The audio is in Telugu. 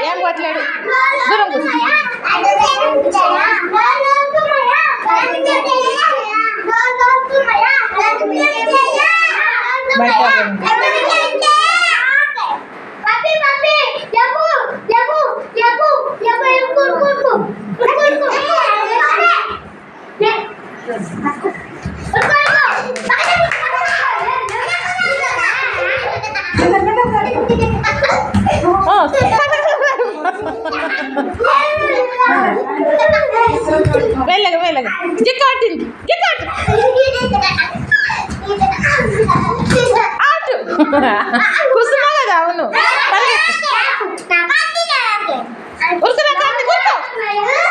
ఏం కొట్టలేడు దూరం వెళ్ళగా వెళ్ళగా జిక్కాటింది జిక్కాటు ఆటు కుసుమా కదా అవును ఉరుకురా కార్తీక్ ఉరుకు